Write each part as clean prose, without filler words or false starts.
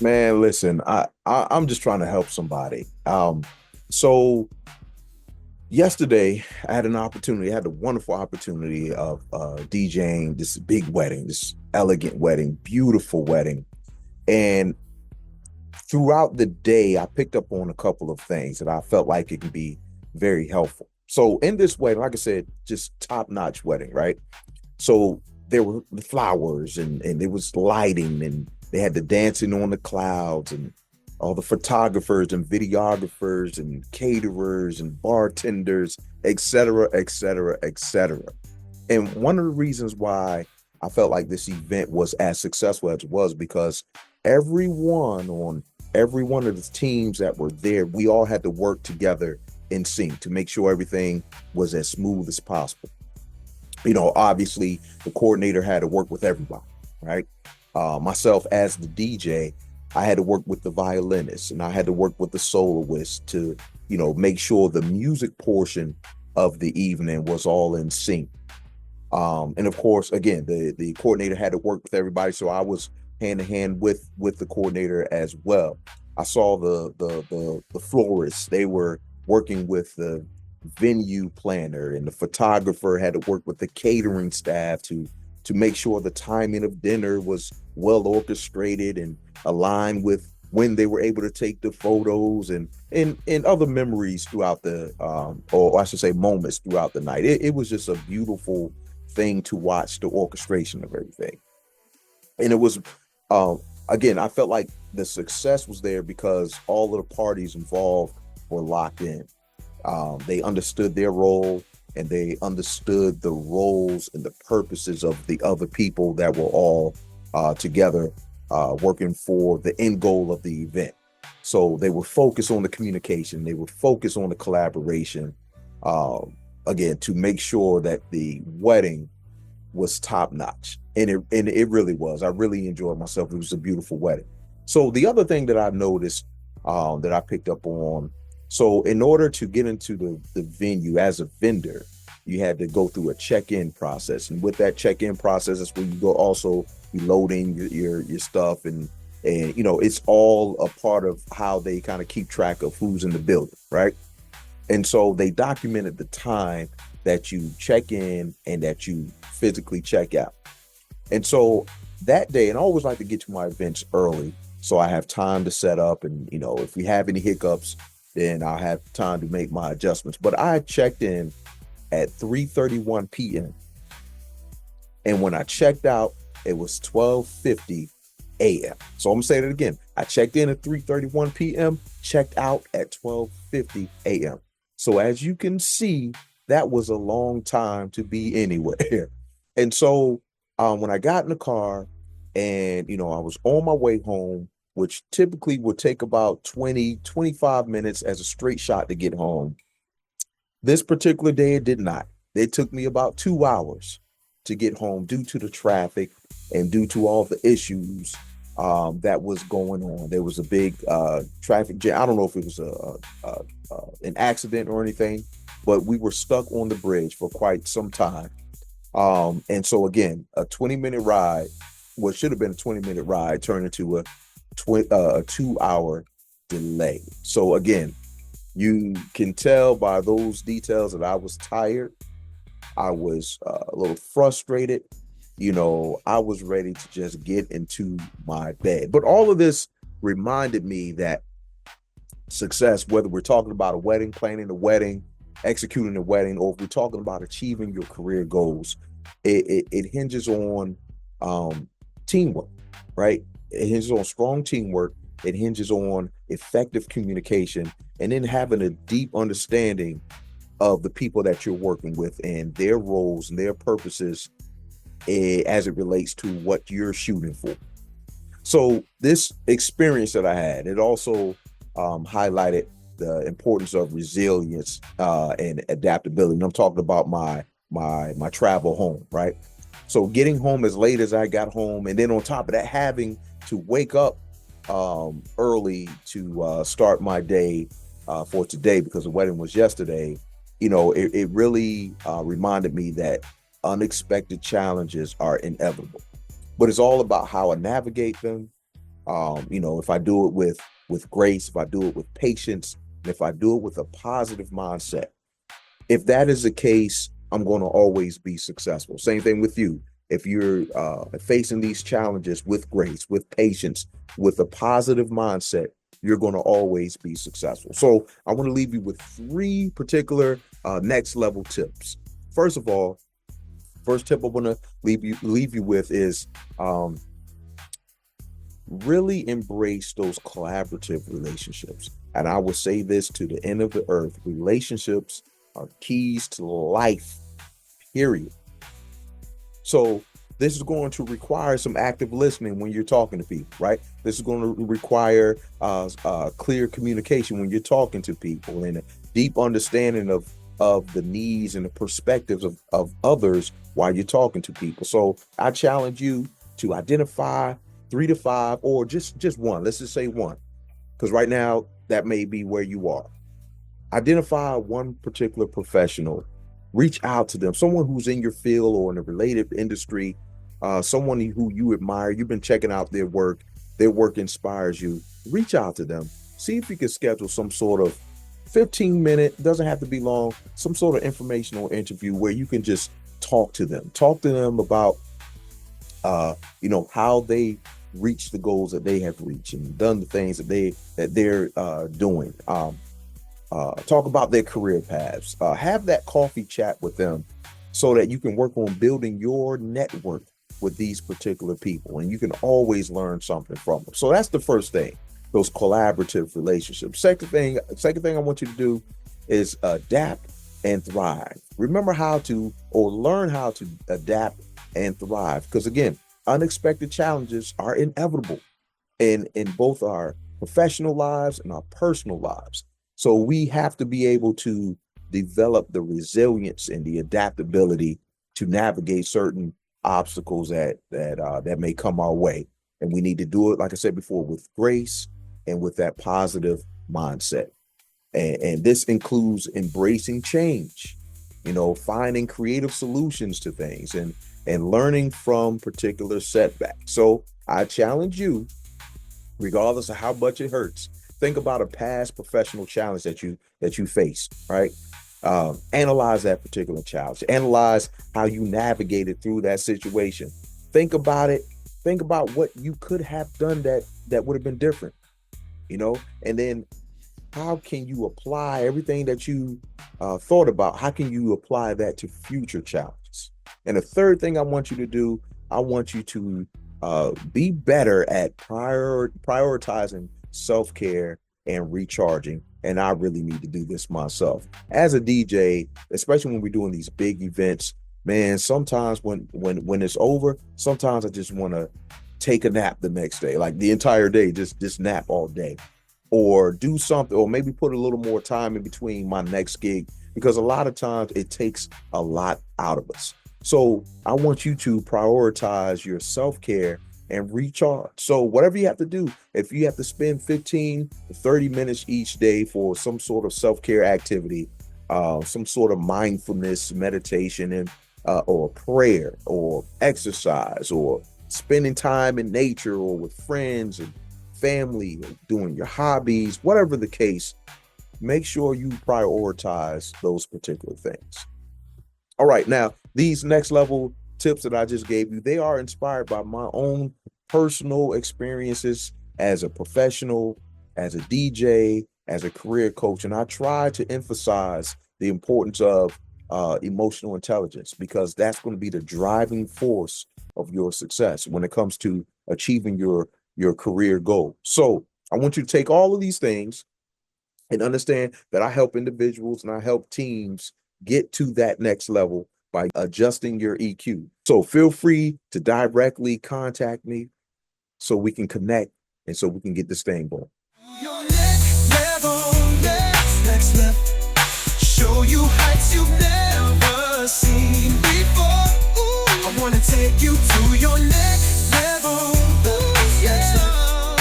Man, listen, I'm just trying to help somebody. So yesterday I had an opportunity, I had the wonderful opportunity of DJing this big wedding, this elegant wedding, beautiful wedding. And throughout the day, I picked up on a couple of things that I felt like it can be very helpful. So in this wedding, like I said, just top-notch wedding, right? So there were the flowers and there was lighting and they had the dancing on the clouds and all the photographers and videographers and caterers and bartenders, et cetera, et cetera, et cetera. And one of the reasons why I felt like this event was as successful as it was because everyone on every one of the teams that were there, we all had to work together in sync to make sure everything was as smooth as possible. Obviously the coordinator had to work with everybody, right? Myself as the DJ, I had to work with the violinist and I had to work with the soloist to, make sure the music portion of the evening was all in sync. And of course, again, the coordinator had to work with everybody, so I was hand in hand with the coordinator as well. I saw the florists; they were working with the venue planner, and the photographer had to work with the catering staff to make sure the timing of dinner was well orchestrated and aligned with when they were able to take the photos and other memories throughout the or I should say moments throughout the night. It was just a beautiful thing to watch the orchestration of everything. And it was again, I felt like the success was there because all of the parties involved were locked in. They understood their role and they understood the roles and the purposes of the other people that were all together working for the end goal of the event. So they were focused on the communication, they were focused on the collaboration, again, to make sure that the wedding was top notch. And it really was. I really enjoyed myself. It was a beautiful wedding. So the other thing that I noticed that I picked up on, so in order to get into the venue as a vendor, you had to go through a check-in process. And with that check-in process, that's where you go also you load in your stuff and it's all a part of how they kind of keep track of who's in the building, right? And so they documented the time that you check in and that you physically check out. And so that day, and I always like to get to my events early so I have time to set up. And, if we have any hiccups, then I'll have time to make my adjustments. But I checked in at 3:31 p.m. And when I checked out, it was 12:50 a.m. So I'm gonna say that again. I checked in at 3:31 p.m., checked out at 12:50 a.m. So as you can see, that was a long time to be anywhere. And so when I got in the car and I was on my way home, which typically would take about 20-25 minutes as a straight shot to get home. This particular day, it did not. It took me about 2 hours to get home due to the traffic and due to all the issues that was going on. There was a big traffic jam. I don't know if it was an accident or anything, but we were stuck on the bridge for quite some time. And so again, a 20-minute ride, what should have been a 20-minute ride, turned into a 2 hour delay. So again, you can tell by those details that I was tired. I was a little frustrated. I was ready to just get into my bed. But all of this reminded me that success, whether we're talking about a wedding, planning a wedding, executing a wedding, or if we're talking about achieving your career goals, it hinges on teamwork, right? It hinges on strong teamwork. It hinges on effective communication and then having a deep understanding of the people that you're working with and their roles and their purposes as it relates to what you're shooting for. So this experience that I had, it also highlighted the importance of resilience and adaptability. And I'm talking about my travel home, right? So getting home as late as I got home, and then on top of that, having to wake up early to start my day for today because the wedding was yesterday. It really reminded me that unexpected challenges are inevitable, but it's all about how I navigate them, If I do it with grace, if I do it with patience, and if I do it with a positive mindset, if that is the case, I'm going to always be successful. Same thing with you. If you're facing these challenges with grace, with patience, with a positive mindset, you're going to always be successful. So I want to leave you with three particular next level tips. First of all, first tip I want to leave you with is really embrace those collaborative relationships. And I would say this to the end of the earth: relationships are keys to life, period. So this is going to require some active listening when you're talking to people, right? This is going to require clear communication when you're talking to people, and a deep understanding of the needs and the perspectives of others while you're talking to people. So I challenge you to identify 3 to 5, or just one. Let's just say one, because right now that may be where you are. Identify one particular professional, reach out to them, someone who's in your field or in a related industry, someone who you admire, you've been checking out their work inspires you. Reach out to them, see if you can schedule some sort of 15-minute, doesn't have to be long, some sort of informational interview where you can just talk to them about how they reach the goals that they have reached and done the things that they're doing. Talk about their career paths. Have that coffee chat with them so that you can work on building your network with these particular people, and you can always learn something from them. So that's the first thing, those collaborative relationships. Second thing I want you to do is adapt and thrive. Remember learn how to adapt and thrive, because again, unexpected challenges are inevitable in both our professional lives and our personal lives. So we have to be able to develop the resilience and the adaptability to navigate certain obstacles that may come our way. And we need to do it, like I said before, with grace and with that positive mindset. And this includes embracing change, finding creative solutions to things and learning from particular setbacks. So I challenge you, regardless of how much it hurts, think about a past professional challenge that you faced, right? Analyze that particular challenge. Analyze how you navigated through that situation. Think about it. Think about what you could have done that would have been different, and then how can you apply everything that you thought about? How can you apply that to future challenges? And the third thing I want you to do, I want you to be better at prioritizing self-care and recharging. And I really need to do this myself as a DJ, especially when we're doing these big events. Man, sometimes when it's over, sometimes I just want to take a nap the next day, like the entire day, just nap all day, or do something, or maybe put a little more time in between my next gig, because a lot of times it takes a lot out of us. So I want you to prioritize your self-care and recharge. So whatever you have to do, if you have to spend 15 to 30 minutes each day for some sort of self-care activity, some sort of mindfulness, meditation, and or prayer or exercise, or spending time in nature or with friends and family, or doing your hobbies, whatever the case, make sure you prioritize those particular things. All right, now these next level tips that I just gave you, they are inspired by my own personal experiences as a professional, as a DJ, as a career coach. And I try to emphasize the importance of emotional intelligence, because that's going to be the driving force of your success when it comes to achieving your career goal. So I want you to take all of these things and understand that I help individuals and I help teams get to that next level by adjusting your EQ. So feel free to directly contact me so we can connect and so we can get this thing going. Your next level, next level. Show you heights you've never seen before. Ooh, I wanna take you to your next level. Next level.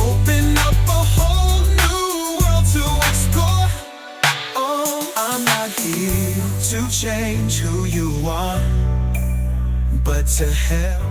Open up a whole new world to explore. Oh, I'm not here to change who you are, but to help